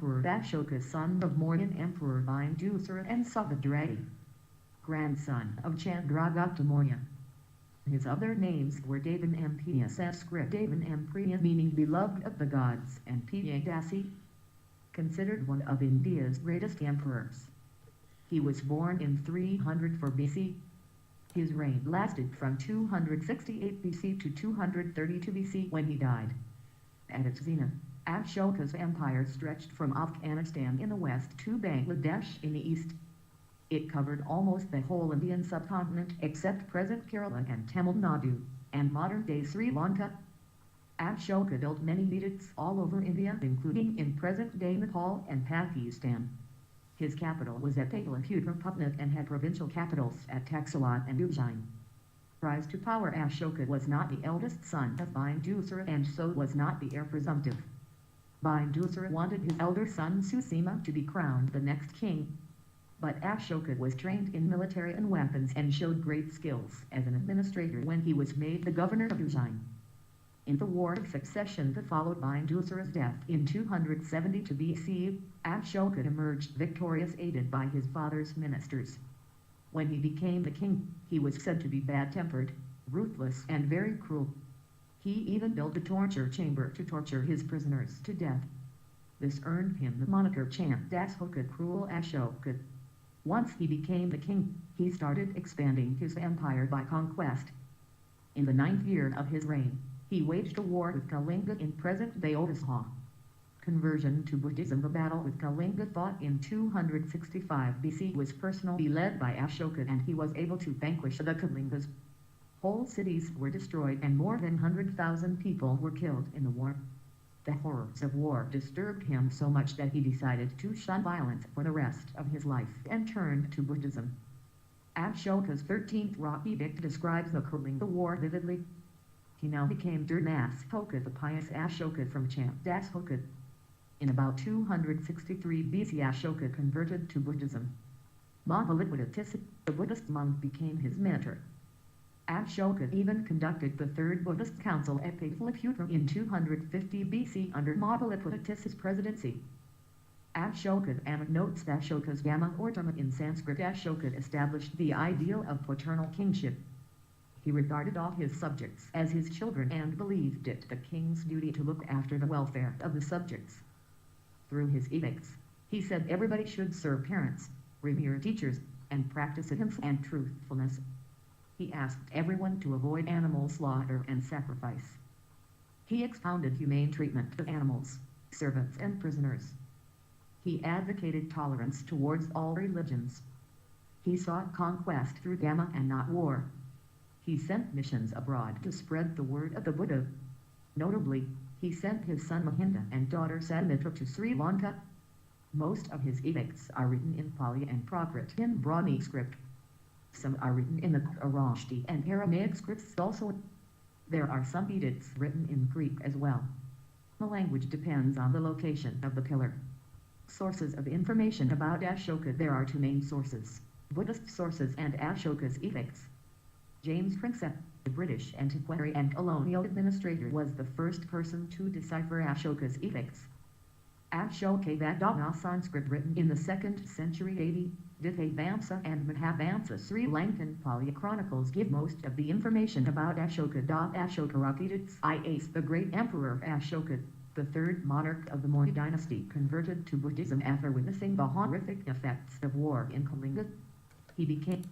Emperor Ashoka, son of Mauryan Emperor Bindusara and Satyavati, grandson of Chandragupta Maurya. His other names were Devanampriya, Sanskrit Devanampriya meaning beloved of the gods, and Piyadasi, considered one of India's greatest emperors. He was born in 304 BC. His reign lasted from 268 BC to 232 BC when he died. At its zenith, Ashoka's empire stretched from Afghanistan in the west to Bangladesh in the east. It covered almost the whole Indian subcontinent except present Kerala and Tamil Nadu, and modern-day Sri Lanka. Ashoka built many edicts all over India, including in present-day Nepal and Pakistan. His capital was at Pataliputra and had provincial capitals at Taxila and Ujjain. Rise to power. Ashoka was not the eldest son of Bindusara and so was not the heir presumptive. Bindusara wanted his elder son Susima to be crowned the next king. But Ashoka was trained in military and weapons and showed great skills as an administrator when he was made the governor of Ujjain. In the War of Succession that followed Bindusara's death in 272 BC, Ashoka emerged victorious aided by his father's ministers. When he became the king, he was said to be bad-tempered, ruthless and very cruel. He even built a torture chamber to torture his prisoners to death. This earned him the moniker Ashoka, Cruel Ashoka. Once he became the king, he started expanding his empire by conquest. In the 9th year of his reign, he waged a war with Kalinga in present-day Odisha. Conversion to Buddhism. The battle with Kalinga fought in 265 BC was personally led by Ashoka and he was able to vanquish the Kalingas. Whole cities were destroyed and more than 100,000 people were killed in the war. The horrors of war disturbed him so much that he decided to shun violence for the rest of his life and turned to Buddhism. Ashoka's 13th rock edict describes the Kalinga war vividly. He now became Ashoka, the pious Ashoka from Ashoka. In about 263 BC, Ashoka converted to Buddhism. Mahabaliputra, the Buddhist monk, became his mentor. Ashoka even conducted the Third Buddhist Council at Pataliputra in 250 BC under Mahabaliputra's presidency. Ashoka notes Ashoka's Dhamma or Dharma in Sanskrit. Ashoka established the ideal of paternal kingship. He regarded all his subjects as his children and believed it the king's duty to look after the welfare of the subjects. Through his edicts, he said everybody should serve parents, revere teachers, and practice ahimsa and truthfulness. He asked everyone to avoid animal slaughter and sacrifice. He expounded humane treatment of animals, servants and prisoners. He advocated tolerance towards all religions. He sought conquest through Dhamma and not war. He sent missions abroad to spread the word of the Buddha. Notably, he sent his son Mahinda and daughter Sadmitra to Sri Lanka. Most of his edicts are written in Pali and Prakrit in Brahmi script. Some are written in the Kharosthi and Aramaic scripts also. There are some edicts written in Greek as well. The language depends on the location of the pillar. Sources of information about Ashoka. There are two main sources, Buddhist sources and Ashoka's edicts. James Prinsep, the British antiquary and colonial administrator, was the first person to decipher Ashoka's edicts. Ashokavadana Sanskrit written in the 2nd century AD, Dithavamsa and Mahavamsa Sri Lankan Pali chronicles give most of the information about Ashoka. Ashoka edicts. Is the great emperor Ashoka, the third monarch of the Maurya dynasty, converted to Buddhism after witnessing the horrific effects of war in Kalinga. He became